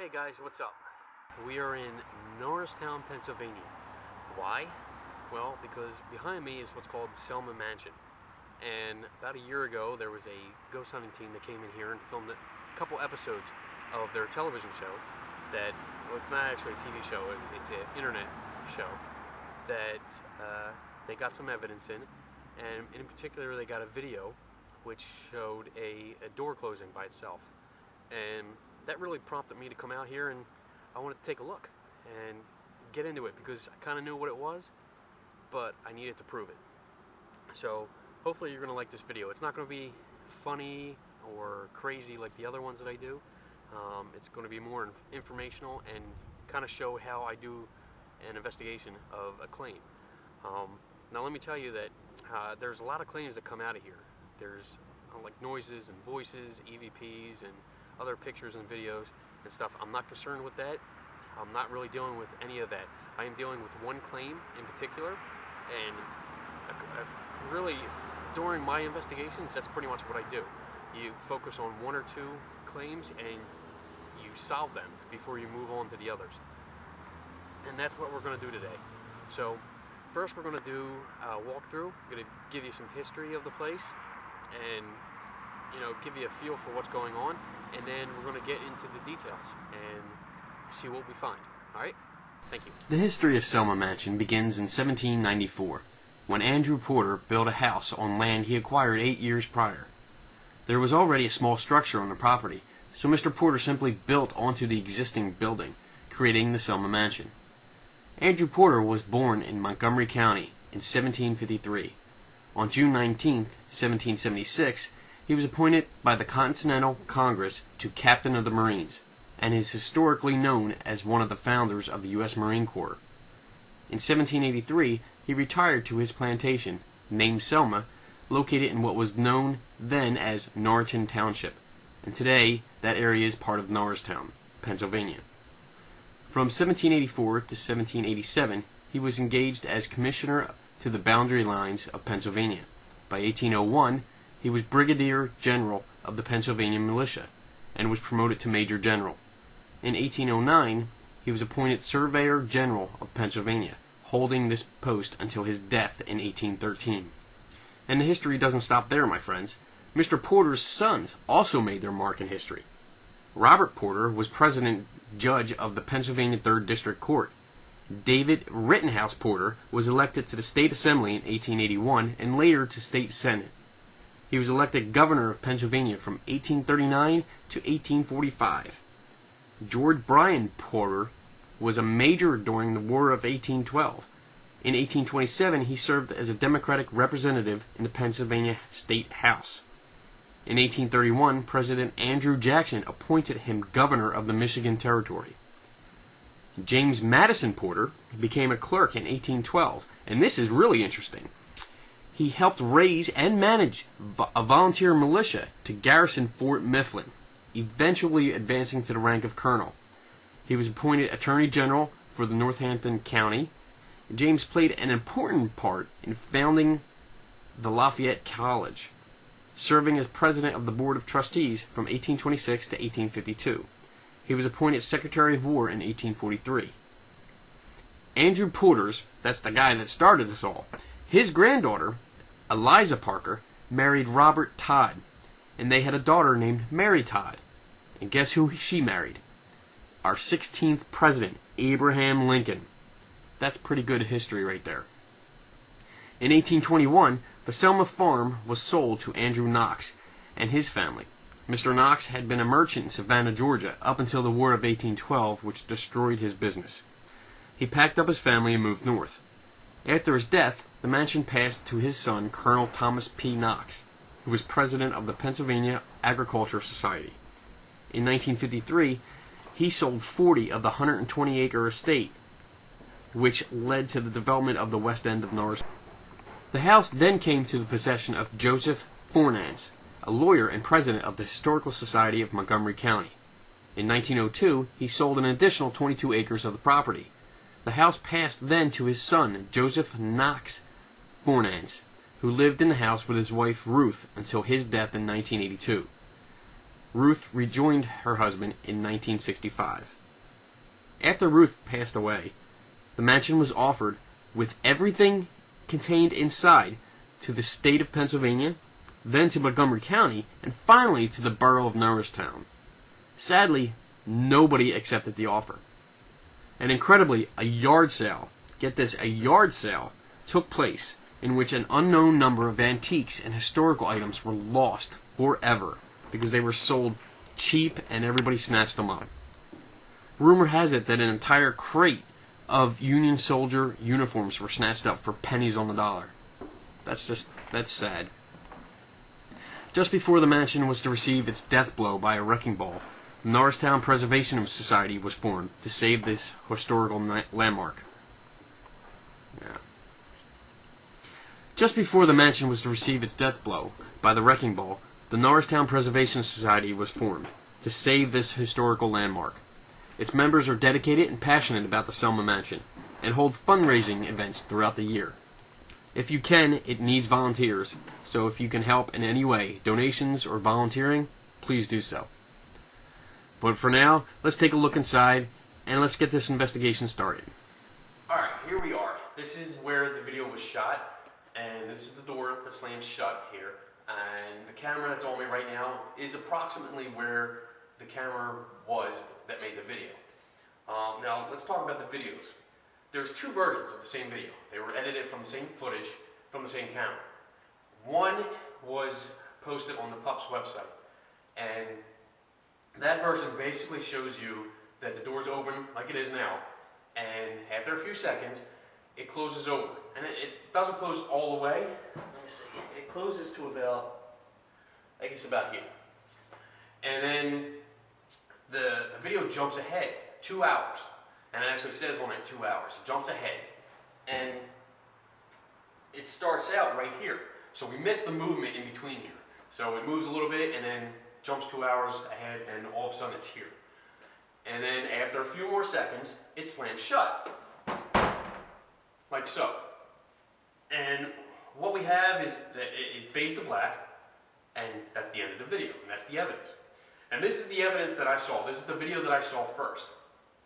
Hey guys, what's up? We are in Norristown, Pennsylvania. Why? Well, because behind me is what's called Selma Mansion. And about a year ago, there was a ghost hunting team that came in here and filmed a couple episodes of their television show that, well, it's not actually a TV show, it's an internet show that they got some evidence in. And in particular, they got a video which showed a door closing by itself. And that really prompted me to come out here, and I wanted to take a look and get into it because I kind of knew what it was, but I needed to prove it. So hopefully you're going to like this video. It's not going to be funny or crazy like the other ones that I do. It's going to be more informational and kind of show how I do an investigation of a claim. Now let me tell you that there's a lot of claims that come out of here. There's like noises and voices, EVPs, and other pictures and videos and stuff. I'm not concerned with that. I'm not really dealing with any of that. I am dealing with one claim in particular, and really during my investigations, that's pretty much what I do. You focus on one or two claims and you solve them before you move on to the others. And that's what we're going to do today. So first we're going to do a walkthrough. I'm going to give you some history of the place and give you a feel for what's going on, and then we're going to get into the details and see what we find. Alright? Thank you. The history of Selma Mansion begins in 1794, when Andrew Porter built a house on land he acquired 8 years prior. There was already a small structure on the property, so Mr. Porter simply built onto the existing building, creating the Selma Mansion. Andrew Porter was born in Montgomery County in 1753. On June 19, 1776, he was appointed by the Continental Congress to Captain of the Marines, and is historically known as one of the founders of the U.S. Marine Corps. In 1783, he retired to his plantation, named Selma, located in what was known then as Norristown Township, and today that area is part of Norristown, Pennsylvania. From 1784 to 1787, he was engaged as commissioner to the boundary lines of Pennsylvania. By 1801, he was Brigadier General of the Pennsylvania Militia, and was promoted to Major General. In 1809, he was appointed Surveyor General of Pennsylvania, holding this post until his death in 1813. And the history doesn't stop there, my friends. Mr. Porter's sons also made their mark in history. Robert Porter was President Judge of the Pennsylvania 3rd District Court. David Rittenhouse Porter was elected to the State Assembly in 1881 and later to State Senate. He was elected governor of Pennsylvania from 1839 to 1845. George Bryan Porter was a major during the War of 1812. In 1827, he served as a Democratic representative in the Pennsylvania State House. In 1831, President Andrew Jackson appointed him governor of the Michigan Territory. James Madison Porter became a clerk in 1812, and this is really interesting. He helped raise and manage a volunteer militia to garrison Fort Mifflin, eventually advancing to the rank of colonel. He was appointed Attorney General for the Northampton County. James played an important part in founding the Lafayette College, serving as president of the Board of Trustees from 1826 to 1852. He was appointed Secretary of War in 1843. Andrew Porter's, that's the guy that started this all, his granddaughter, Eliza Parker, married Robert Todd, and they had a daughter named Mary Todd. And guess who she married? Our 16th president, Abraham Lincoln. That's pretty good history right there. In 1821, the Selma farm was sold to Andrew Knox and his family. Mr. Knox had been a merchant in Savannah, Georgia, up until the War of 1812, which destroyed his business. He packed up his family and moved north. After his death, the mansion passed to his son, Colonel Thomas P. Knox, who was president of the Pennsylvania Agricultural Society. In 1953, he sold 40 of the 120-acre estate, which led to the development of the west end of Norristown. The house then came to the possession of Joseph Fornance, a lawyer and president of the Historical Society of Montgomery County. In 1902, he sold an additional 22 acres of the property. The house passed then to his son, Joseph Knox Fornance, who lived in the house with his wife Ruth until his death in 1982. Ruth rejoined her husband in 1965. After Ruth passed away, the mansion was offered with everything contained inside to the state of Pennsylvania, then to Montgomery County, and finally to the borough of Norristown. Sadly, nobody accepted the offer. And incredibly, a yard sale, get this, a yard sale took place in which an unknown number of antiques and historical items were lost forever because they were sold cheap and everybody snatched them up. Rumor has it that an entire crate of Union soldier uniforms were snatched up for pennies on the dollar. That's sad. Just before the mansion was to receive its death blow by a wrecking ball, the Norristown Preservation Society was formed to save this historical landmark. Yeah. Just before the mansion was to receive its death blow by the wrecking ball, the Norristown Preservation Society was formed to save this historical landmark. Its members are dedicated and passionate about the Selma Mansion and hold fundraising events throughout the year. If you can, it needs volunteers, so if you can help in any way, donations or volunteering, please do so. But for now, let's take a look inside and let's get this investigation started. Alright, here we are. This is where the video was shot, and this is the door that slams shut here. And the camera that's on me right now is approximately where the camera was that made the video. Now, let's talk about the videos. There's two versions of the same video. They were edited from the same footage, from the same camera. One was posted on the Pup's website, and that version basically shows you that the door's open like it is now, and after a few seconds, it closes over. And it doesn't close all the way. Let me see. It closes to about, I guess about here. And then the video jumps ahead 2 hours. And it actually says on it 2 hours. It jumps ahead. And it starts out right here. So we missed the movement in between here. So it moves a little bit and then jumps 2 hours ahead, and all of a sudden it's here. And then after a few more seconds, it slams shut. Like so. And what we have is that it fades to black, and that's the end of the video, and that's the evidence. And this is the evidence that I saw. This is the video that I saw first,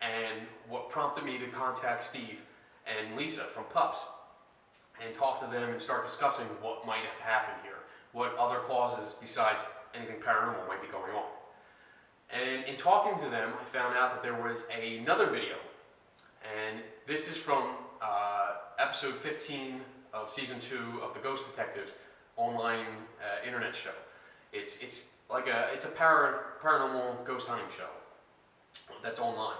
and what prompted me to contact Steve and Lisa from Pups and talk to them and start discussing what might have happened here, what other causes besides anything paranormal might be going on. And in talking to them, I found out that there was another video, and this is from episode 15 of season 2 of the Ghost Detectives online internet show. It's a paranormal ghost hunting show that's online.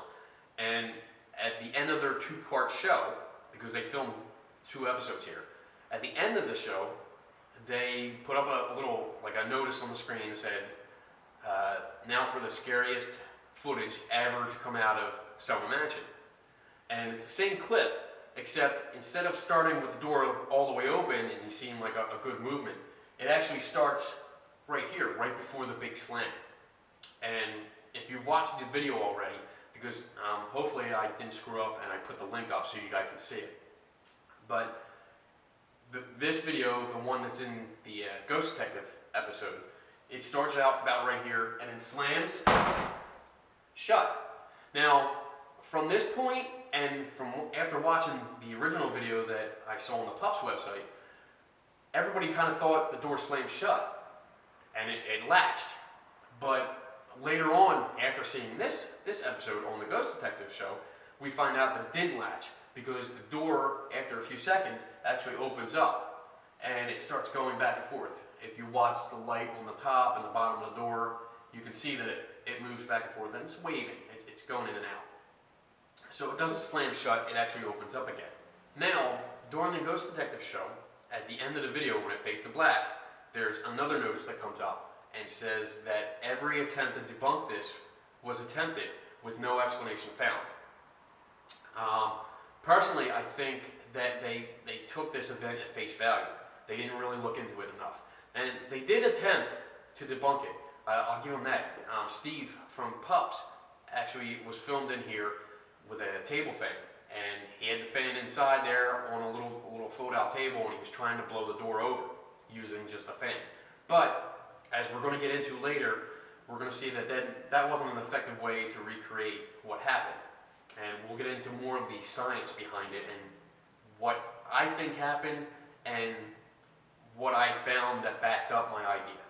And at the end of their 2-part show, because they filmed 2 episodes here, at the end of the show, they put up a little, like a notice on the screen that said, now for the scariest footage ever to come out of Selma Mansion. And it's the same clip, except instead of starting with the door all the way open and you seeing like a good movement, it actually starts right here, right before the big slam. And if you've watched the video already, because hopefully I didn't screw up and I put the link up so you guys can see it. But this video, the one that's in the Ghost Detective episode, it starts out about right here and it slams shut. Now, from this point and from after watching the original video that I saw on the Pups website, everybody kind of thought the door slammed shut and it latched. But later on, after seeing this episode on the Ghost Detective show, we find out that it didn't latch because the door, after a few seconds, actually opens up and it starts going back and forth. If you watch the light on the top and the bottom of the door, you can see that it moves back and forth and it's waving. It's going in and out. So it doesn't slam shut, it actually opens up again. Now, during the Ghost Detective show, at the end of the video when it fades to black, there's another notice that comes up and says that every attempt to debunk this was attempted with no explanation found. Personally, I think that they took this event at face value. They didn't really look into it enough. And they did attempt to debunk it. I'll give them that. Steve from Pups actually was filmed in here with a table fan. And he had the fan inside there on a little fold-out table, and he was trying to blow the door over using just a fan. But, as we're going to get into later, we're going to see that that wasn't an effective way to recreate what happened. And we'll get into more of the science behind it and what I think happened and what I found that backed up my idea.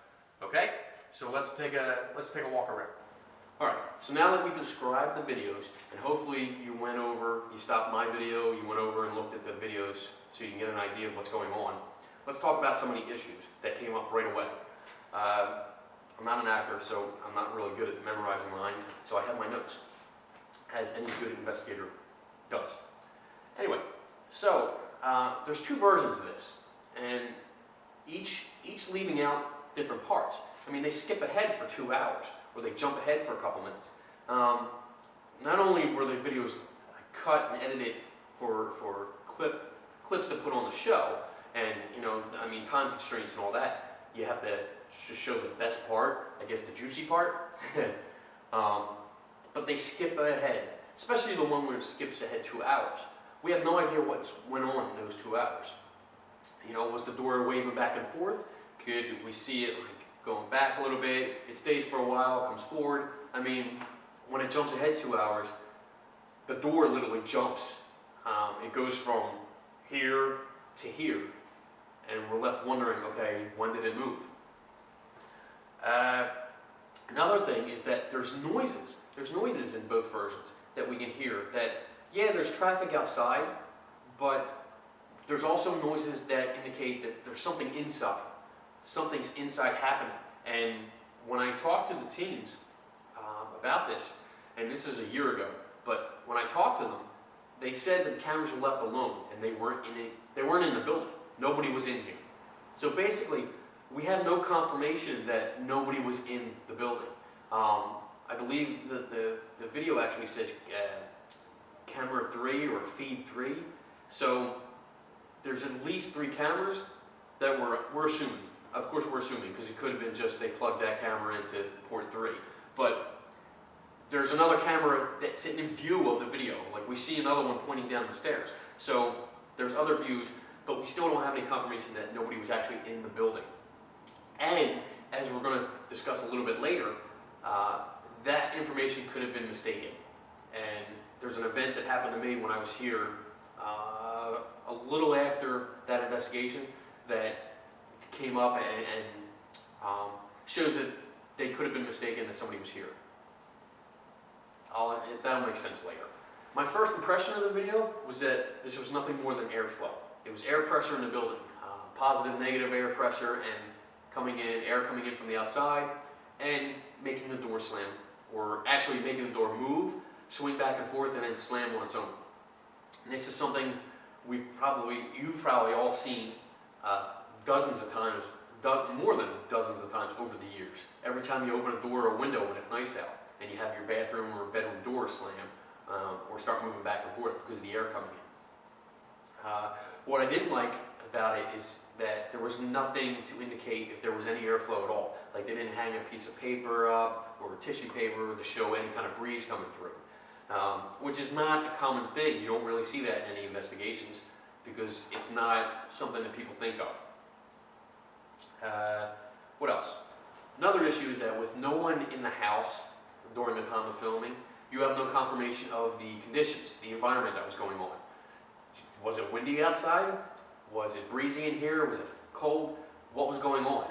Okay? So let's take a walk around. Alright, so now that we've described the videos, and hopefully you stopped my video, you went over and looked at the videos so you can get an idea of what's going on, let's talk about some of the issues that came up right away. I'm not an actor, so I'm not really good at memorizing lines, so I have my notes, as any good investigator does. Anyway, so there's two versions of this, and each leaving out different parts. I mean, they skip ahead for 2 hours, or they jump ahead for a couple minutes. Not only were the videos cut and edited for clips to put on the show, and I mean, time constraints and all that, you have to just show the best part, I guess the juicy part. But they skip ahead, especially the one where it skips ahead 2 hours. We have no idea what went on in those 2 hours. Was the door waving back and forth? Could we see it going back a little bit? It stays for a while, comes forward. I mean, when it jumps ahead 2 hours, the door literally jumps. It goes from here to here, and we're left wondering, okay, when did it move? Another thing is that there's noises. There's noises in both versions that we can hear. That, yeah, there's traffic outside, but there's also noises that indicate that there's something inside. Something's inside happening. And when I talked to the teams about this, and this is a year ago, but when I talked to them, they said that the cameras were left alone and they weren't in the building. Nobody was in here. So basically, we have no confirmation that nobody was in the building. I believe that the video actually says camera 3 or feed 3. So there's at least 3 cameras that we're assuming. Of course we're assuming, because it could have been just they plugged that camera into port 3. But there's another camera that's in view of the video. Like we see another one pointing down the stairs. So there's other views, but we still don't have any confirmation that nobody was actually in the building. And as we're going to discuss a little bit later, that information could have been mistaken. And there's an event that happened to me when I was here a little after that investigation that came up and shows that they could have been mistaken that somebody was here. That'll make sense later. My first impression of the video was that this was nothing more than airflow. It was air pressure in the building, positive, negative air pressure, and air coming in from the outside, and making the door slam, or actually making the door move, swing back and forth, and then slam on its own. And this is something you've probably all seen dozens of times, more than dozens of times over the years. Every time you open a door or window when it's nice out, and you have your bathroom or bedroom door slam, or start moving back and forth because of the air coming in. What I didn't like about it is that there was nothing to indicate if there was any airflow at all. Like they didn't hang a piece of paper up or tissue paper to show any kind of breeze coming through, which is not a common thing. You don't really see that in any investigations because it's not something that people think of. What else? Another issue is that with no one in the house during the time of filming, you have no confirmation of the conditions, the environment that was going on. Was it windy outside? Was it breezy in here? Was it cold? What was going on?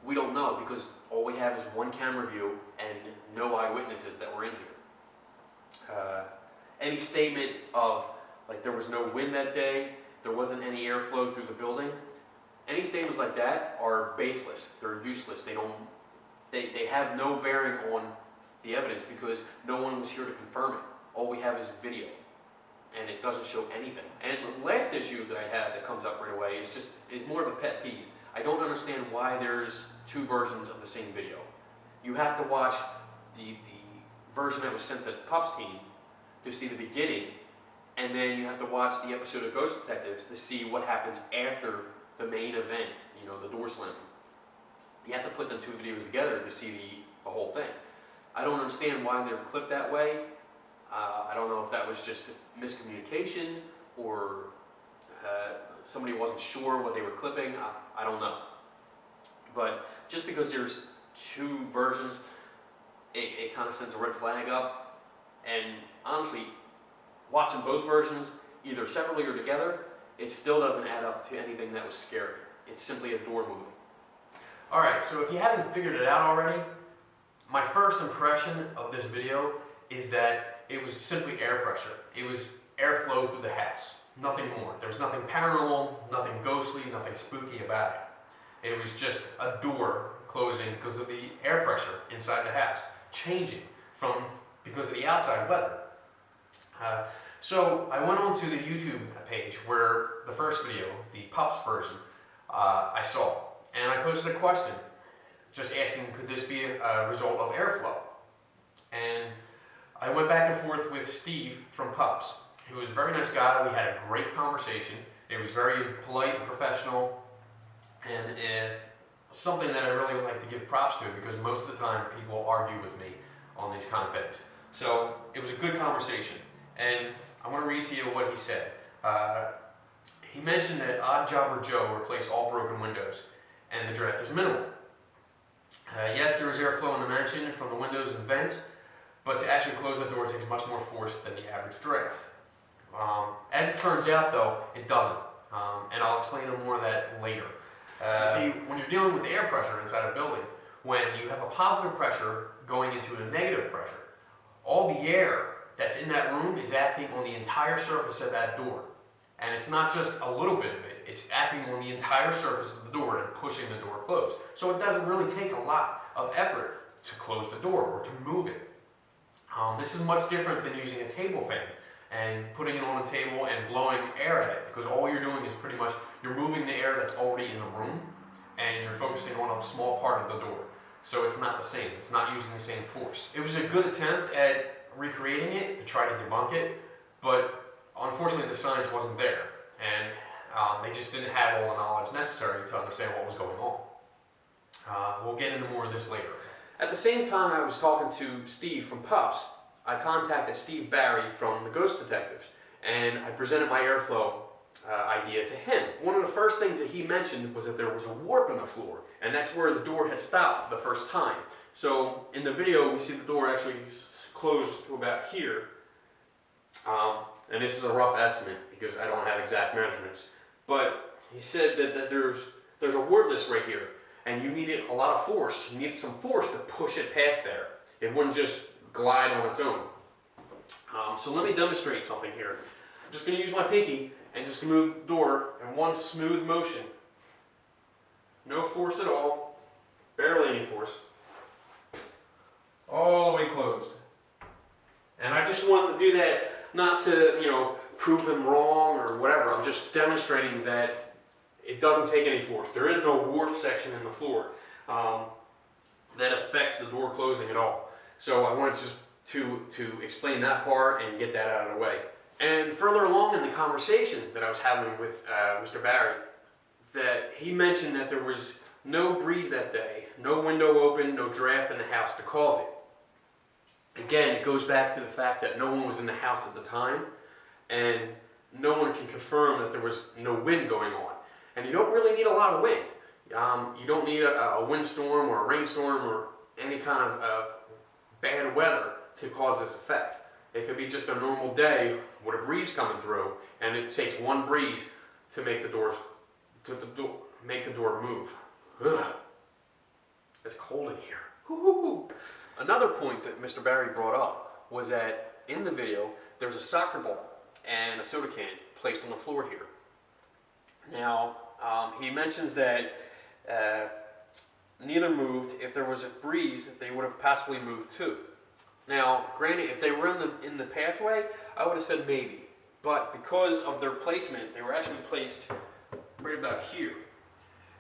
We don't know because all we have is one camera view and no eyewitnesses that were in here. Any statement of like there was no wind that day, there wasn't any airflow through the building, any statements like that are baseless. They're useless. They have no bearing on the evidence because no one was here to confirm it. All we have is video, and it doesn't show anything. And the last issue that I have that comes up right away is more of a pet peeve. I don't understand why there's 2 versions of the same video. You have to watch the version that was sent to the Pups team to see the beginning, and then you have to watch the episode of Ghost Detectives to see what happens after the main event, the door slamming. You have to put them 2 videos together to see the whole thing. I don't understand why they're clipped that way. I don't know if that was just miscommunication or somebody wasn't sure what they were clipping. I don't know. But just because there's 2 versions it kind of sends a red flag up. And honestly, watching both versions, either separately or together, it still doesn't add up to anything that was scary. It's simply a door moving. Alright, so if you haven't figured it out already, my first impression of this video is that it was simply air pressure. It was airflow through the house. Nothing more. There was nothing paranormal, nothing ghostly, nothing spooky about it. It was just a door closing because of the air pressure inside the house, changing because of the outside weather. So I went onto the YouTube page where the first video, the pups version, I saw, and I posted a question just asking, could this be a result of airflow? And I went back and forth with Steve from Pups, who was a very nice guy. We had a great conversation. It was very polite and professional, and something that I really like to give props to, because most of the time people argue with me on these kind of things. So it was a good conversation, and I want to read to you what he said. He mentioned that Odd Jobber Joe replaced all broken windows, and the draft is minimal. Yes, there is airflow in the mansion from the windows and vents, but to actually close the door takes much more force than the average draft. As it turns out, though, it doesn't, and I'll explain more of that later. You see, when you're dealing with the air pressure inside a building, when you have a positive pressure going into a negative pressure, all the air that's in that room is acting on the entire surface of that door. And it's not just a little bit of it, it's acting on the entire surface of the door and pushing the door closed. So it doesn't really take a lot of effort to close the door or to move it. This is much different than using a table fan and putting it on a table and blowing air at it, because all you're doing is pretty much, you're moving the air that's already in the room and you're focusing on a small part of the door. So it's not the same, it's not using the same force. It was a good attempt at recreating it to try to debunk it, but unfortunately the science wasn't there, and they just didn't have all the knowledge necessary to understand what was going on. We'll get into more of this later. At the same time I was talking to Steve from Pups, I contacted Steve Barry from the Ghost Detectives, and I presented my airflow idea to him. One of the first things that he mentioned was that there was a warp in the floor, and that's where the door had stopped for the first time. So in the video we see the door actually closed to about here, and this is a rough estimate because I don't have exact measurements, but he said that there's a warp disc right here, and you needed a lot of force. You needed some force to push it past there. It wouldn't just glide on its own. So let me demonstrate something here. I'm just going to use my pinky and just move the door in one smooth motion. No force at all, barely any force. All the way closed. And I just wanted to do that not to, prove them wrong or whatever. I'm just demonstrating that it doesn't take any force. There is no warp section in the floor that affects the door closing at all. So I wanted just to explain that part and get that out of the way. And further along in the conversation that I was having with Mr. Barry, that he mentioned that there was no breeze that day, no window open, no draft in the house to cause it. Again, it goes back to the fact that no one was in the house at the time, and no one can confirm that there was no wind going on. And you don't really need a lot of wind. You don't need a windstorm or a rainstorm or any kind of bad weather to cause this effect. It could be just a normal day with a breeze coming through, and it takes one breeze to make the door move. Ugh. It's cold in here. Woo-hoo-hoo. Another point that Mr. Barry brought up was that in the video there's a soccer ball and a soda can placed on the floor here. Now he mentions that neither moved. If there was a breeze, they would have possibly moved too. Now, granted, if they were in the pathway, I would have said maybe. But because of their placement, they were actually placed right about here.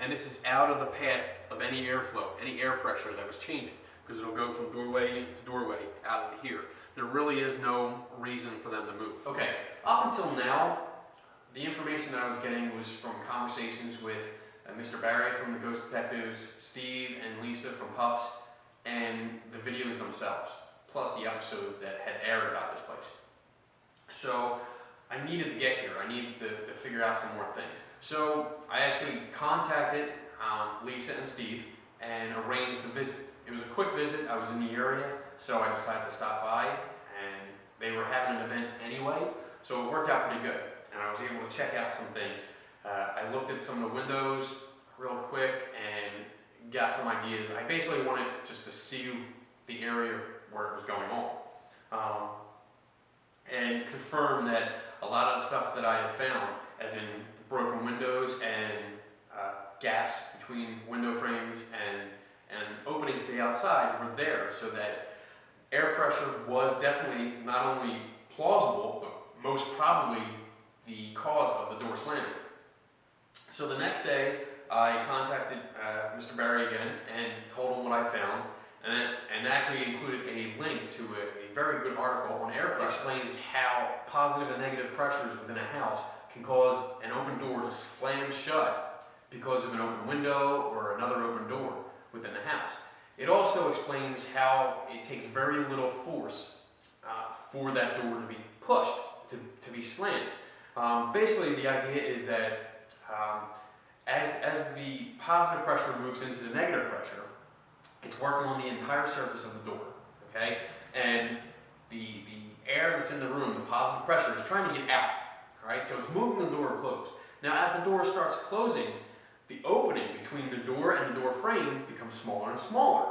And this is out of the path of any airflow, any air pressure that was changing, because it'll go from doorway to doorway out into here. There really is no reason for them to move. Okay, up until now, the information that I was getting was from conversations with Mr. Barry from the Ghost Detectives, Steve and Lisa from Pups, and the videos themselves, plus the episode that had aired about this place. So I needed to get here. I needed to figure out some more things. So I actually contacted Lisa and Steve and arranged a visit. It was a quick visit. I was in the area. so I decided to stop by, and they were having an event anyway, so it worked out pretty good, and I was able to check out some things. I looked at some of the windows real quick and got some ideas. I basically wanted just to see the area where it was going on, and confirm that a lot of the stuff that I had found, as in broken windows and gaps between window frames and openings to the outside, were there, so that air pressure was definitely not only plausible, but most probably the cause of the door slamming. So the next day, I contacted Mr. Barry again and told him what I found, and actually included a link to a very good article on air pressure. It explains how positive and negative pressures within a house can cause an open door to slam shut because of an open window or another open door within the house. It also explains how it takes very little force for that door to be pushed, to be slammed. Basically, the idea is that as the positive pressure moves into the negative pressure, it's working on the entire surface of the door, okay? And the air that's in the room, the positive pressure, is trying to get out, all right? So it's moving the door closed. Now, as the door starts closing, the opening between the door and the door frame becomes smaller and smaller.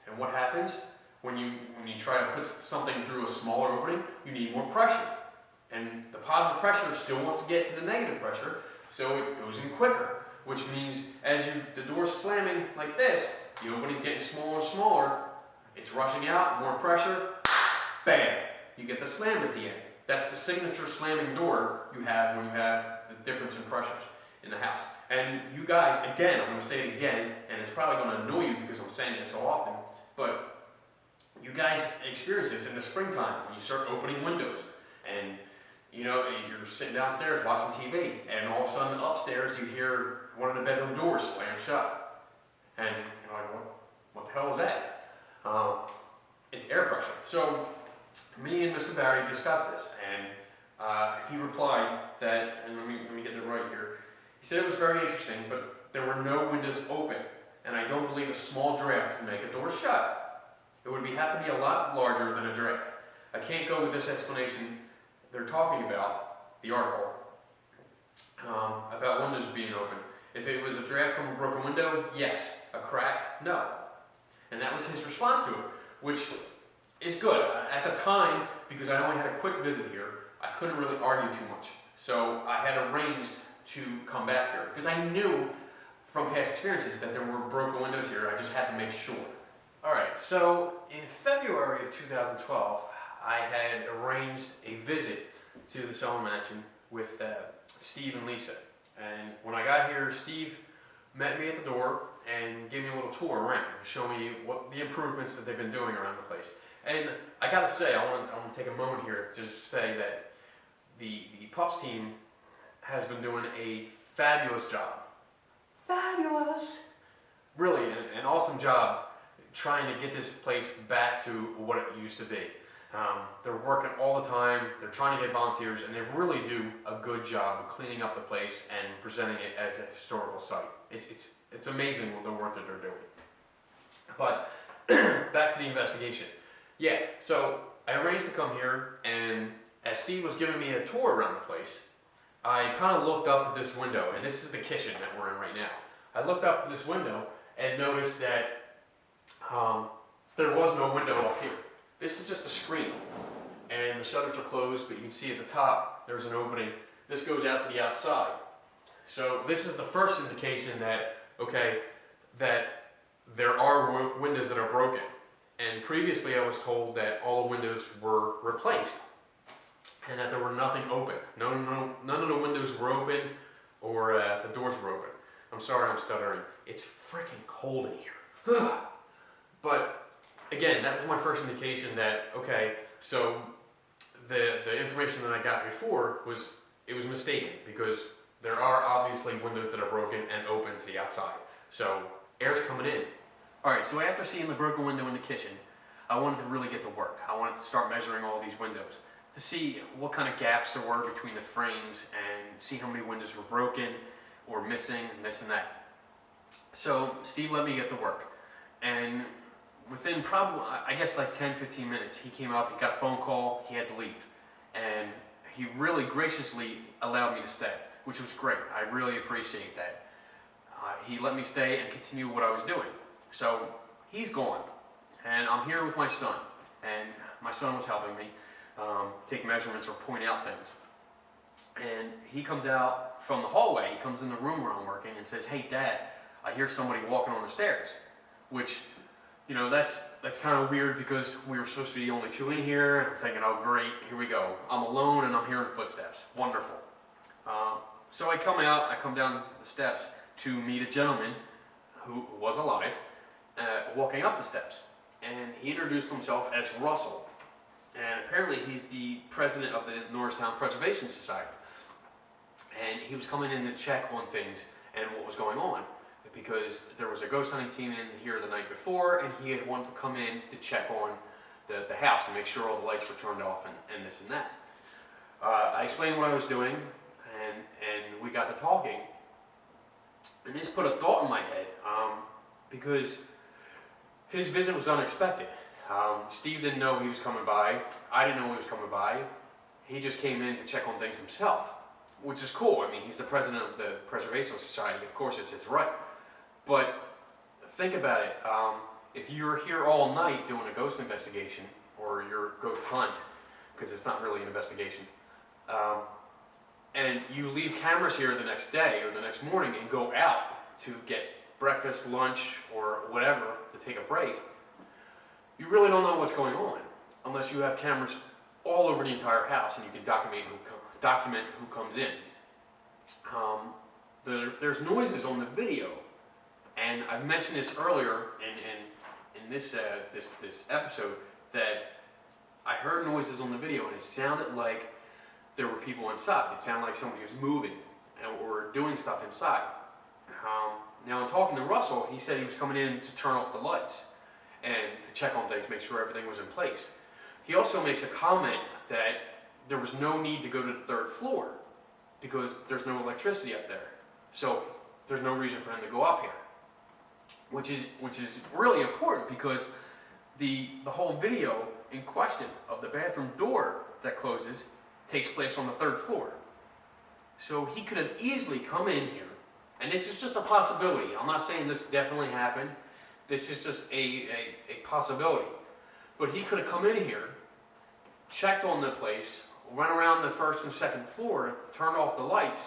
And what happens when you try to put something through a smaller opening? You need more pressure. And the positive pressure still wants to get to the negative pressure, so it goes in quicker, which means as the door's slamming like this, the opening getting smaller and smaller, it's rushing out, more pressure, bam, you get the slam at the end. That's the signature slamming door you have when you have the difference in pressures in the house. And you guys, again, I'm going to say it again, and it's probably going to annoy you because I'm saying it so often, but you guys experience this in the springtime when you start opening windows, and you're sitting downstairs watching TV, and all of a sudden upstairs you hear one of the bedroom doors slam shut, and you're like, what the hell is that? It's air pressure. So me and Mr. Barry discussed this, and he replied that, and let me get it right here. He said it was very interesting, but there were no windows open, and I don't believe a small draft can make a door shut. It would have to be a lot larger than a draft. I can't go with this explanation they're talking about, the article, about windows being open. If it was a draft from a broken window, yes. A crack, no. And that was his response to it, which is good. At the time, because I only had a quick visit here, I couldn't really argue too much. So I had arranged to come back here, because I knew from past experiences that there were broken windows here. I just had to make sure. Alright, so in February of 2012, I had arranged a visit to the Selma Mansion with Steve and Lisa. And when I got here, Steve met me at the door and gave me a little tour around, show me what the improvements that they've been doing around the place. And I gotta say, I want to take a moment here to just say that the Pups team has been doing a fabulous job. Fabulous! Really, an awesome job trying to get this place back to what it used to be. They're working all the time, they're trying to get volunteers, and they really do a good job of cleaning up the place and presenting it as a historical site. It's amazing the work that they're doing. But back to the investigation. Yeah, so I arranged to come here, and as Steve was giving me a tour around the place, I kind of looked up at this window, and this is the kitchen that we're in right now. I looked up at this window and noticed that there was no window up here. This is just a screen, and the shutters are closed, but you can see at the top there's an opening. This goes out to the outside. So this is the first indication that, okay, that there are windows that are broken. And previously I was told that all the windows were replaced and that there were nothing open. None of the windows were open or the doors were open. I'm sorry I'm stuttering. It's freaking cold in here. But again, that was my first indication that, okay, so the information that I got before was mistaken, because there are obviously windows that are broken and open to the outside. So air's coming in. Alright, so after seeing the broken window in the kitchen, I wanted to really get to work. I wanted to start measuring all these windows to see what kind of gaps there were between the frames and see how many windows were broken or missing and this and that. So Steve let me get to work. And within probably, I guess like 10, 15 minutes, he came up, he got a phone call, he had to leave. And he really graciously allowed me to stay, which was great. I really appreciate that. He let me stay and continue what I was doing. So he's gone, and I'm here with my son. And my son was helping me take measurements or point out things. And he comes out from the hallway, he comes in the room where I'm working and says, "Hey Dad, I hear somebody walking on the stairs," which, you know, that's kind of weird because we were supposed to be the only two in here. I'm thinking, oh great, here we go. I'm alone and I'm hearing footsteps. Wonderful. So I come down the steps to meet a gentleman who was alive, walking up the steps. And he introduced himself as Russell. And apparently he's the president of the Norristown Preservation Society. And he was coming in to check on things and what was going on, because there was a ghost hunting team in here the night before, and he had wanted to come in to check on the house and make sure all the lights were turned off and this and that. I explained what I was doing, and we got to talking. And this put a thought in my head, because his visit was unexpected. Steve didn't know he was coming by. I didn't know he was coming by. He just came in to check on things himself, which is cool. I mean, he's the president of the Preservation Society. Of course, it's right. But think about it. If you're here all night doing a ghost investigation, or your ghost hunt, because it's not really an investigation, and you leave cameras here the next day or the next morning and go out to get breakfast, lunch, or whatever to take a break, you really don't know what's going on unless you have cameras all over the entire house and you can document who comes in. There's noises on the video, and I've mentioned this earlier in this episode, that I heard noises on the video and it sounded like there were people inside. It sounded like somebody was moving or doing stuff inside. Now, in talking to Russell, he said he was coming in to turn off the lights and to check on things, make sure everything was in place. He also makes a comment that there was no need to go to the third floor because there's no electricity up there. So there's no reason for him to go up here, which is really important, because the whole video in question of the bathroom door that closes takes place on the third floor. So he could have easily come in here, and this is just a possibility. I'm not saying this definitely happened. This is just a possibility. But he could have come in here, checked on the place, went around the first and second floor, turned off the lights,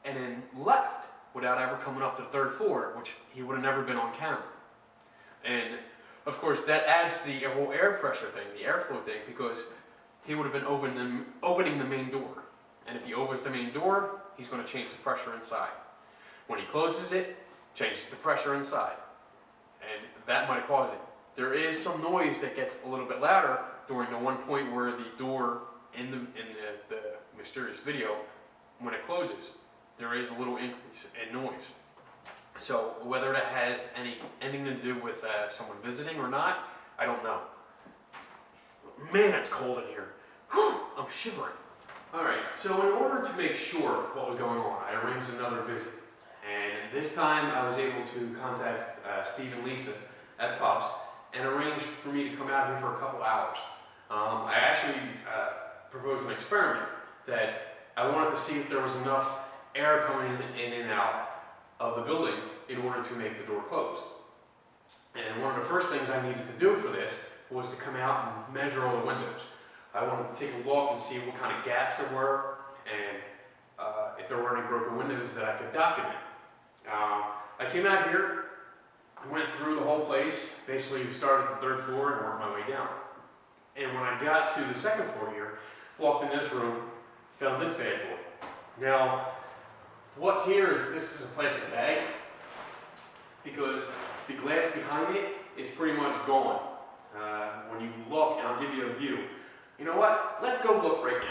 and then left without ever coming up to the third floor, which he would have never been on camera. And of course, that adds to the whole air pressure thing, the airflow thing, because he would have been opening the main door. And if he opens the main door, he's going to change the pressure inside. When he closes it, changes the pressure inside. And that might have caused it. There is some noise that gets a little bit louder during the one point where the door in the mysterious video, when it closes, there is a little increase in noise. So whether that has anything to do with someone visiting or not, I don't know. Man, it's cold in here. Whew, I'm shivering. Alright, so in order to make sure what was going on, I arranged another visit. And this time I was able to contact Steve and Lisa at Puffs and arrange for me to come out here for a couple hours. I actually proposed an experiment that I wanted to see if there was enough air coming in and out of the building in order to make the door close. And one of the first things I needed to do for this was to come out and measure all the windows. I wanted to take a look and see what kind of gaps there were, and if there were any broken windows that I could document. I came out here, went through the whole place, basically started at the third floor and worked my way down. And when I got to the second floor here, walked in this room, found this bad boy. Now, what's here is, this is a plastic bag, because the glass behind it is pretty much gone. When you look, and I'll give you a view. You know what? Let's go look right now.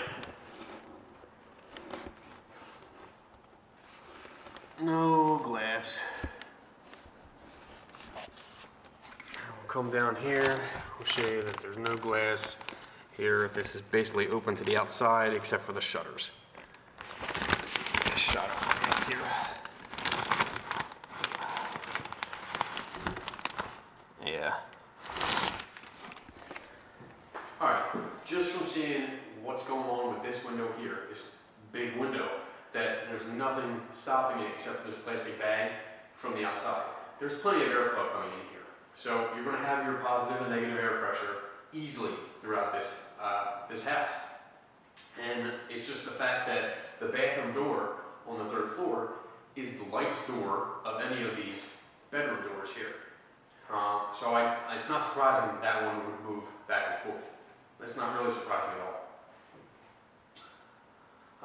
No glass. We'll come down here. We'll show you that there's no glass here. This is basically open to the outside except for the shutters. Let's see, get this shot up here. Yeah. it except for this plastic bag from the outside. There's plenty of airflow coming in here. So you're going to have your positive and negative air pressure easily throughout this house. And it's just the fact that the bathroom door on the 3rd floor is the lightest door of any of these bedroom doors here. So it's not surprising that that one would move back and forth. That's not really surprising at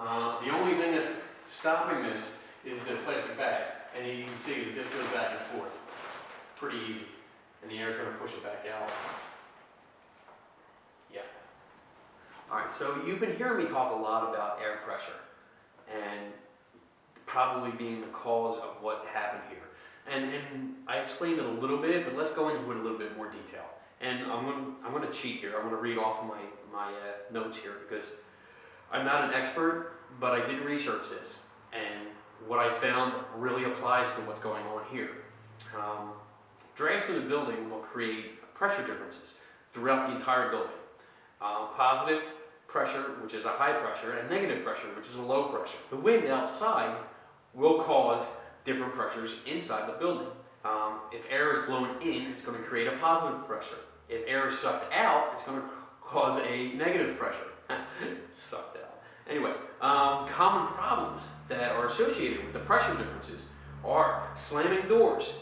all. The only thing that's stopping this is the plastic bag. And you can see that this goes back and forth pretty easy. And the air is going to push it back out. Yeah. Alright, so you've been hearing me talk a lot about air pressure and probably being the cause of what happened here. And I explained it a little bit, but let's go into it in a little bit more detail. And I'm going to cheat here. I'm going to read off my notes here because I'm not an expert, but I did research this. And what I found really applies to what's going on here. Drafts in a building will create pressure differences throughout the entire building. Positive pressure, which is a high pressure, and negative pressure, which is a low pressure. The wind outside will cause different pressures inside the building. If air is blown in, it's going to create a positive pressure. If air is sucked out, it's going to cause a negative pressure. Sucked out. Anyway, common problems that are associated with the pressure differences are slamming doors,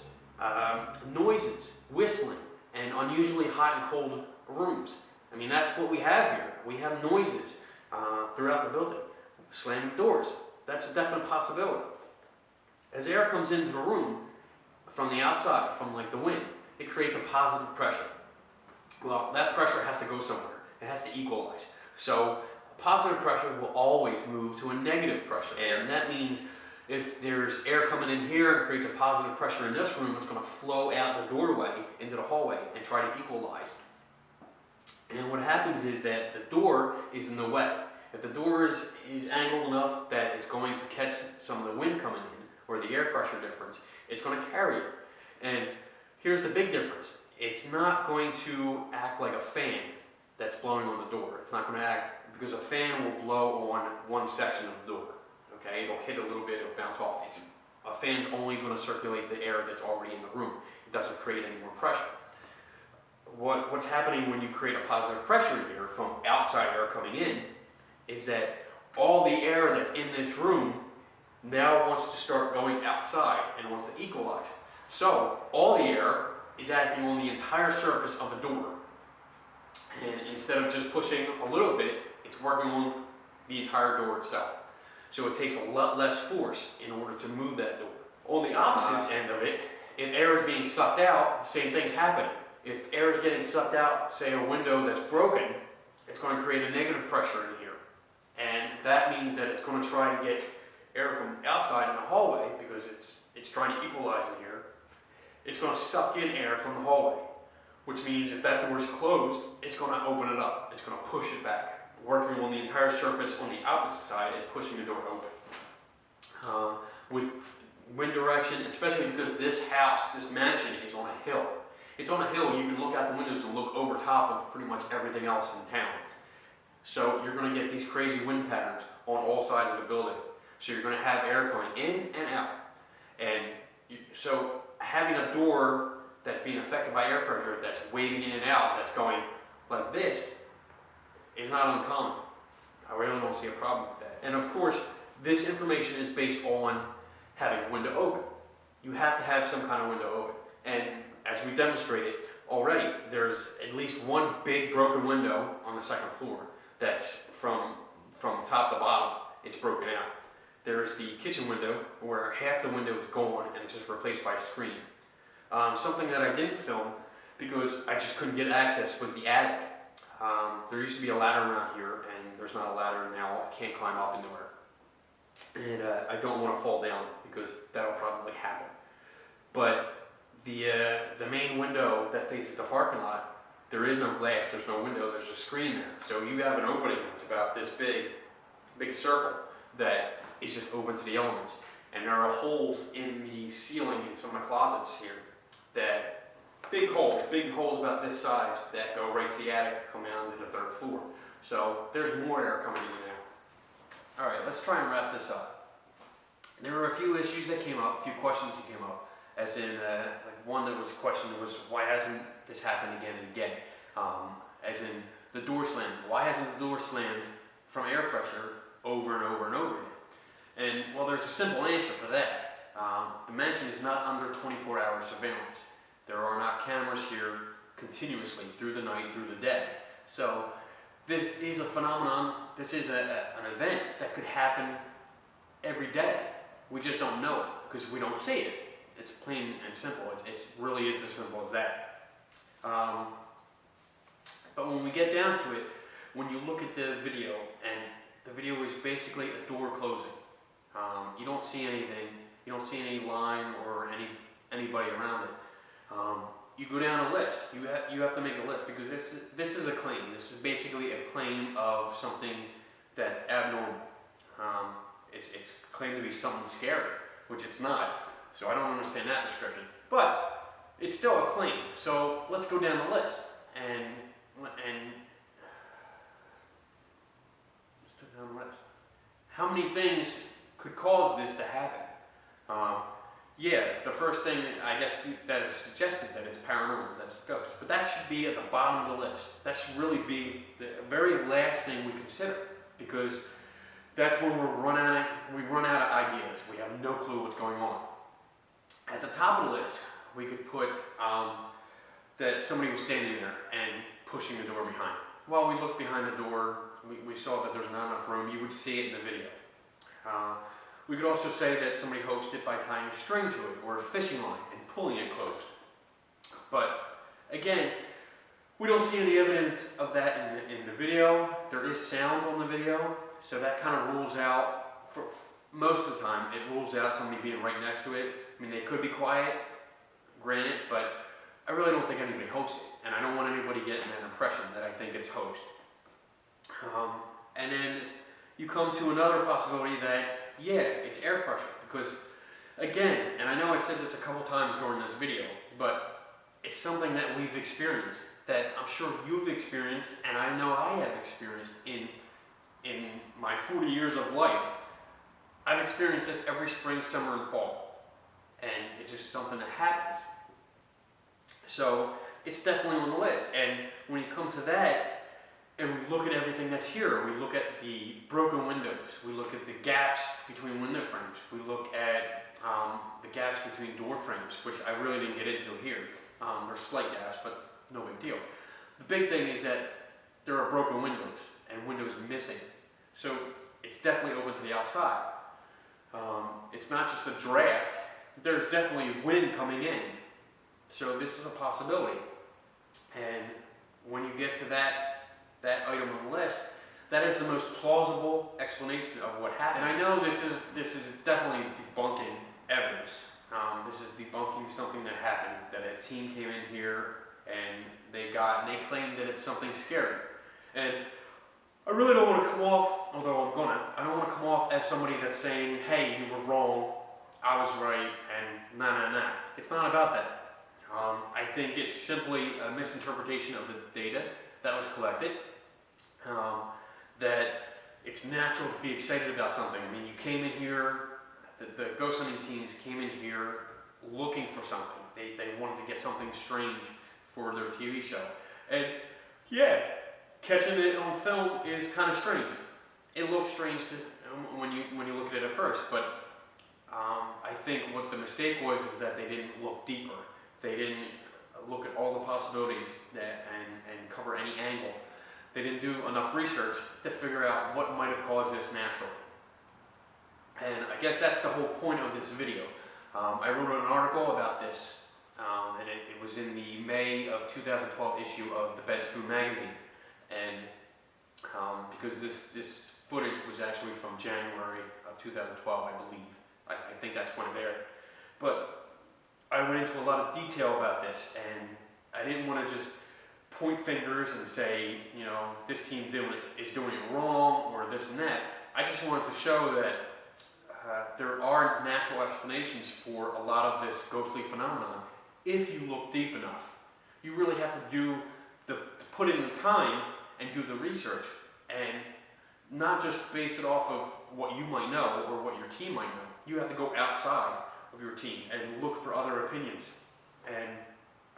noises, whistling, and unusually hot and cold rooms. I mean, that's what we have here. We have noises throughout the building. Slamming doors, that's a definite possibility. As air comes into the room from the outside, from like the wind, it creates a positive pressure. Well, that pressure has to go somewhere. It has to equalize. So positive pressure will always move to a negative pressure. And that means if there's air coming in here and creates a positive pressure in this room, it's going to flow out the doorway into the hallway and try to equalize. And what happens is that the door is in the way. If the door is angled enough that it's going to catch some of the wind coming in, or the air pressure difference, it's going to carry it. And here's the big difference. It's not going to act like a fan that's blowing on the door. It's not going to act, because a fan will blow on one section of the door. Okay, it'll hit a little bit, it'll bounce off. A fan's only going to circulate the air that's already in the room. It doesn't create any more pressure. What's happening when you create a positive pressure here from outside air coming in is that all the air that's in this room now wants to start going outside and wants to equalize. So all the air is acting on the entire surface of the door. And instead of just pushing a little bit, it's working on the entire door itself. So it takes a lot less force in order to move that door. On the opposite end of it, if air is being sucked out, the same thing's happening. If air is getting sucked out, say a window that's broken, it's going to create a negative pressure in here. And that means that it's going to try to get air from outside in the hallway, because it's trying to equalize in here. It's going to suck in air from the hallway, which means if that door is closed, it's going to open it up. It's going to push it back, working on the entire surface on the opposite side and pushing the door open. With wind direction, especially because this house, this mansion, is on a hill. It's on a hill. You can look out the windows and look over top of pretty much everything else in town. So you're going to get these crazy wind patterns on all sides of the building. So you're going to have air coming in and out. And so having a door that's being affected by air pressure, that's waving in and out, that's going like this, is not uncommon. I really don't see a problem with that. And of course, this information is based on having a window open. You have to have some kind of window open. And as we demonstrated already, there's at least one big broken window on the 2nd floor that's from top to bottom, it's broken out. There's the kitchen window where half the window is gone and it's just replaced by a screen. Something that I didn't film because I just couldn't get access was the attic. There used to be a ladder around here, and there's not a ladder now. I can't climb up into it. And I don't want to fall down because that'll probably happen. But the main window that faces the parking lot, there is no glass, there's no window, there's a screen there. So you have an opening that's about this big circle that is just open to the elements. And there are holes in the ceiling in some of the closets here that, big holes about this size that go right to the attic, come down to the 3rd floor. So there's more air coming in and out. All right, let's try and wrap this up. There were a few issues that came up, a few questions that came up, as in like one that was questioned was, why hasn't this happened again and again? As in the door slammed. Why hasn't the door slammed from air pressure over and over and over again? And well, there's a simple answer for that. The mansion is not under 24-hour surveillance. There are not cameras here continuously through the night, through the day. So this is a phenomenon, this is an event that could happen every day. We just don't know it because we don't see it. It's plain and simple. It really is as simple as that. But when we get down to it, when you look at the video, and the video is basically a door closing. You don't see anything. You don't see any line or anybody around it. You go down a list. You have to make a list because this is a claim. This is basically a claim of something that's abnormal. It's claimed to be something scary, which it's not. So I don't understand that description. But it's still a claim. So let's go down the list and let's go down the list. How many things could cause this to happen? Yeah, the first thing I guess that is suggested that it's paranormal, that's ghosts. But that should be at the bottom of the list. That should really be the very last thing we consider, because that's when we run out of ideas. We have no clue what's going on. At the top of the list, we could put that somebody was standing there and pushing the door behind. While we looked behind the door, we saw that there's not enough room. You would see it in the video. We could also say that somebody hoaxed it by tying a string to it or a fishing line and pulling it closed. But again, we don't see any evidence of that in the video. There is sound on the video, so that kind of rules out, for most of the time, it rules out somebody being right next to it. I mean, they could be quiet, granted, but I really don't think anybody hoaxed it. And I don't want anybody getting that impression that I think it's hoaxed. And then you come to another possibility that, yeah, it's air pressure. Because, again, and I know I said this a couple times during this video, but it's something that we've experienced, that I'm sure you've experienced, and I know I have experienced in my 40 years of life. I've experienced this every spring, summer, and fall. And it's just something that happens. So it's definitely on the list. And when you come to that, and we look at everything that's here, we look at the broken windows, we look at the gaps between window frames, we look at the gaps between door frames, which I really didn't get into here. There's slight gaps, but no big deal. The big thing is that there are broken windows and windows missing. So it's definitely open to the outside. It's not just a draft, there's definitely wind coming in. So this is a possibility. And when you get to that item on the list, that is the most plausible explanation of what happened. And I know this is definitely debunking evidence. This is debunking something that happened, that a team came in here and they claimed that it's something scary. And I really don't want to come off, although I don't want to come off as somebody that's saying, hey, you were wrong, I was right, and nah. It's not about that. I think it's simply a misinterpretation of the data that was collected, that it's natural to be excited about something. I mean, you came in here, the ghost hunting teams came in here looking for something. They wanted to get something strange for their TV show. And yeah, catching it on film is kind of strange. It looks strange when you look at it at first, but I think what the mistake was is that they didn't look deeper. They didn't look at all the possibilities and cover any angle. They didn't do enough research to figure out what might have caused this naturally. And I guess that's the whole point of this video. I wrote an article about this, and it was in the May of 2012 issue of the Bed Spoon magazine. And because this footage was actually from January of 2012, I believe. I think that's when it aired. But I went into a lot of detail about this, and I didn't want to just point fingers and say, you know, this team is doing it wrong or this and that. I just wanted to show that there are natural explanations for a lot of this ghostly phenomenon if you look deep enough. You really have to put in the time and do the research, and not just base it off of what you might know or what your team might know. you have to go outside of your team and look for other opinions. And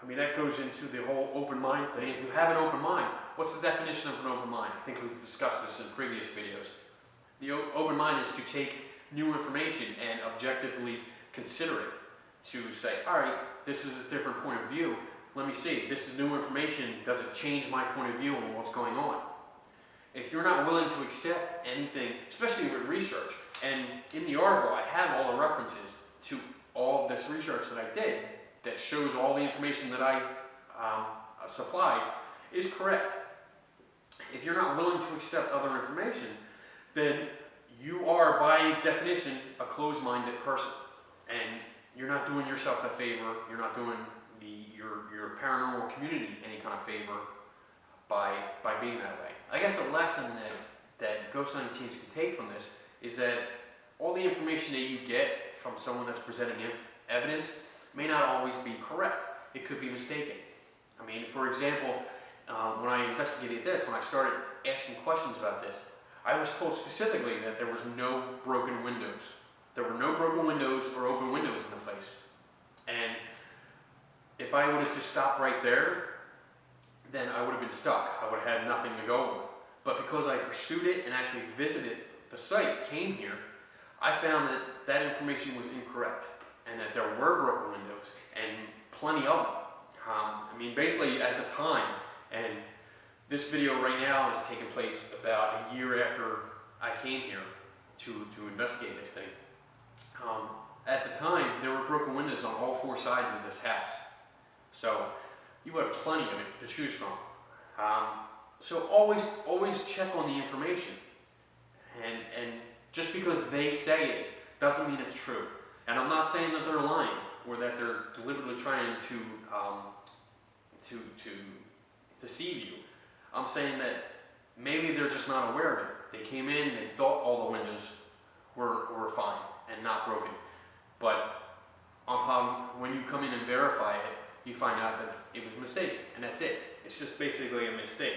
I mean, that goes into the whole open mind thing. If you have an open mind, what's the definition of an open mind? I think we've discussed this in previous videos. The open mind is to take new information and objectively consider it. To say, all right, this is a different point of view. Let me see, this is new information. Does it change my point of view on what's going on? If you're not willing to accept anything, especially with research, and in the article I have all the references to all this research that I did that shows all the information that I supplied is correct. If you're not willing to accept other information, then you are, by definition, a closed-minded person. And you're not doing yourself a favor, you're not doing your paranormal community any kind of favor by being that way. I guess a lesson that ghost hunting teams can take from this is that all the information that you get from someone that's presenting evidence may not always be correct. It could be mistaken. I mean, for example, when I investigated this, when I started asking questions about this, I was told specifically that there was no broken windows. There were no broken windows or open windows in the place. And if I would have just stopped right there, then I would have been stuck. I would have had nothing to go on. But because I pursued it and actually visited the site, came here, I found that that information was incorrect and that there were broken windows and plenty of them. I mean, basically at the time, and this video right now is taking place about a year after I came here to investigate this thing. At the time, there were broken windows on all four sides of this house. So you had plenty of it to choose from. So always check on the information. And just because they say it doesn't mean it's true. And I'm not saying that they're lying or that they're deliberately trying to deceive you. I'm saying that maybe they're just not aware of it. They came in, they thought all the windows were fine and not broken. But when you come in and verify it, you find out that it was a mistake, and that's it. It's just basically a mistake.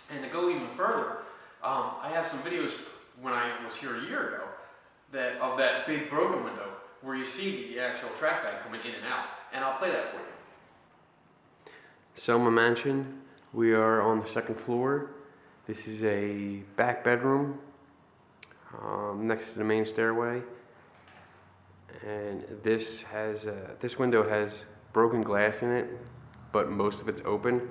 And to go even further, I have some videos when I was here a year ago of that big broken window where you see the actual track guide coming in and out, and I'll play that for you. Selma Mansion. We are on the second floor. This is a back bedroom next to the main stairway, and this window has broken glass in it, but most of it's open.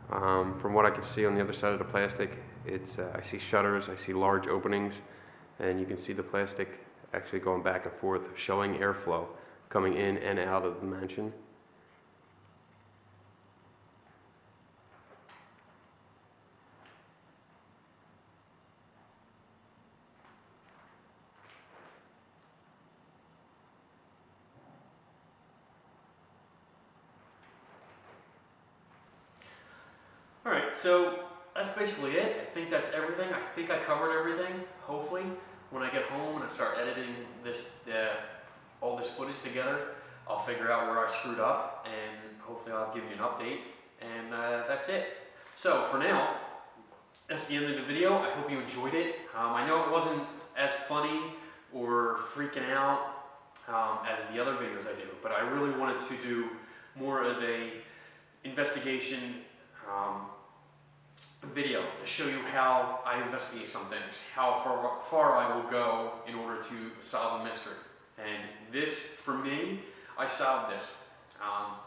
From what I can see on the other side of the plastic, I see shutters, I see large openings, and you can see the plastic actually going back and forth, showing airflow coming in and out of the mansion. Alright, so that's basically it. I think that's everything. I think I covered everything, hopefully. When I get home and I start editing all this footage together, I'll figure out where I screwed up, and hopefully I'll give you an update. And that's it. So for now, that's the end of the video. I hope you enjoyed it. I know it wasn't as funny or freaking out as the other videos I do, but I really wanted to do more of a investigation video to show you how I investigate some things, how far I will go in order to solve a mystery. And this, for me, I solved this.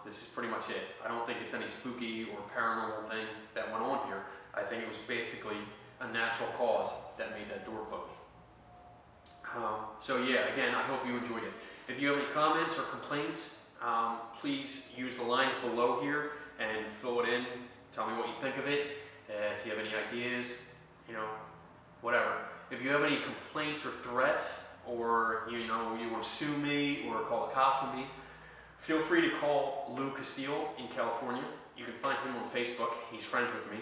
This is pretty much it. I don't think it's any spooky or paranormal thing that went on here. I think it was basically a natural cause that made that door close. So yeah, again, I hope you enjoyed it. If you have any comments or complaints, please use the lines below here and fill it in. Tell me what you think of it. If you have any ideas, whatever. If you have any complaints or threats, or you want to sue me or call the cops on me, feel free to call Lou Castile in California. You can find him on Facebook. He's friends with me.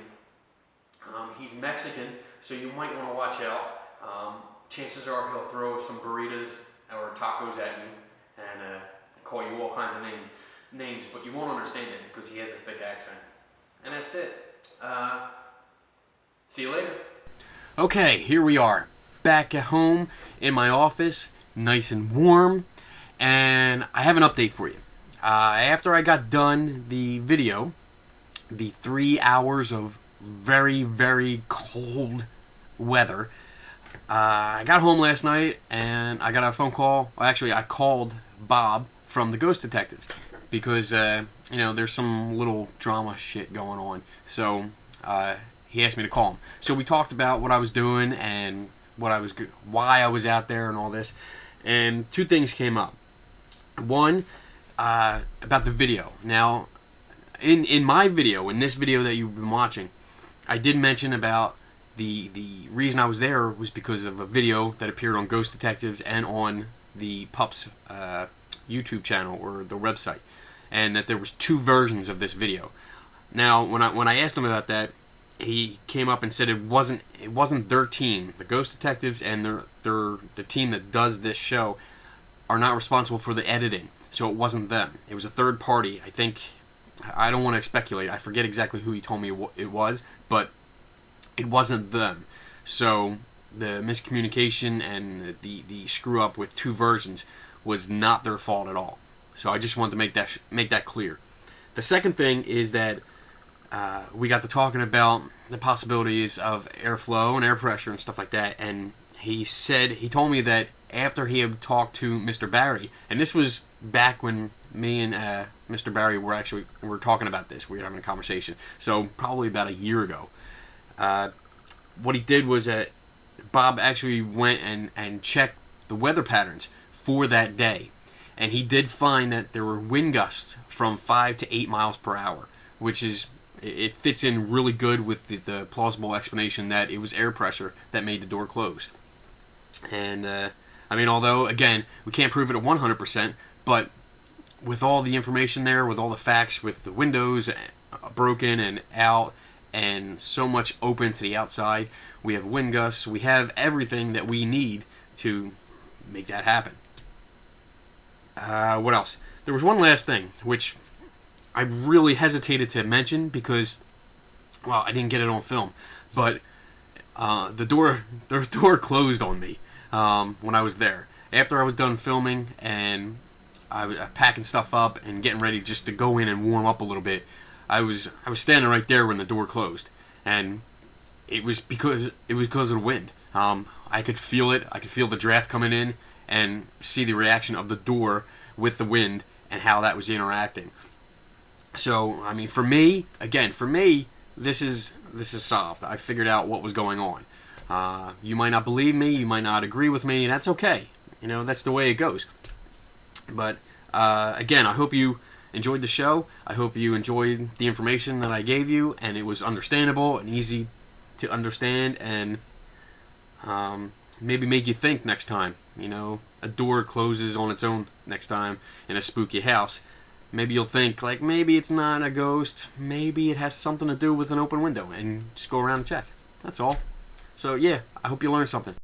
He's Mexican, so you might want to watch out. Chances are he'll throw some burritos or tacos at you and call you all kinds of names, but you won't understand it because he has a thick accent. And that's it. See you later. Okay, here we are, back at home in my office, nice and warm. And I have an update for you. After I got done the video, the 3 hours of very, very cold weather, I got home last night and I got a phone call. Well, actually, I called Bob from the Ghost Detectives because, there's some little drama shit going on. So he asked me to call him. So we talked about what I was doing and why I was out there and all this. And two things came up. One, about the video. Now, in my video, in this video that you've been watching, I did mention about the reason I was there was because of a video that appeared on Ghost Detectives and on the Pups YouTube channel or the website, and that there was two versions of this video. Now, when I asked him about that, he came up and said it wasn't their team. The Ghost Detectives and the team that does this show are not responsible for the editing, so it wasn't them. It was a third party. I think, I don't want to speculate. I forget exactly who he told me it was, but it wasn't them. So the miscommunication and the screw up with two versions was not their fault at all. So I just wanted to make that clear. The second thing is that we got to talking about the possibilities of airflow and air pressure and stuff like that, and he told me that after he had talked to Mr. Barry, and this was back when me and Mr. Barry were talking about this. We were having a conversation, so probably about a year ago. What he did was that Bob actually went and checked the weather patterns for that day, and he did find that there were wind gusts from 5 to 8 miles per hour, which it fits in really good with the plausible explanation that it was air pressure that made the door close. And although again we can't prove it at 100%, but with all the information there, with all the facts, with the windows broken and out, and so much open to the outside, we have wind gusts, we have everything that we need to make that happen. What else? There was one last thing, which I really hesitated to mention because, well, I didn't get it on film, but the door closed on me when I was there. After I was done filming and I was packing stuff up and getting ready just to go in and warm up a little bit, I was standing right there when the door closed, and it was because of the wind. I could feel it. I could feel the draft coming in and see the reaction of the door with the wind and how that was interacting. So, for me, this is solved. I figured out what was going on. You might not believe me, you might not agree with me, and that's okay. That's the way it goes. But, again, I hope you enjoyed the show. I hope you enjoyed the information that I gave you, and it was understandable and easy to understand, and maybe make you think next time. A door closes on its own next time in a spooky house. Maybe you'll think, maybe it's not a ghost, maybe it has something to do with an open window, and just go around and check. That's all. So, yeah, I hope you learned something.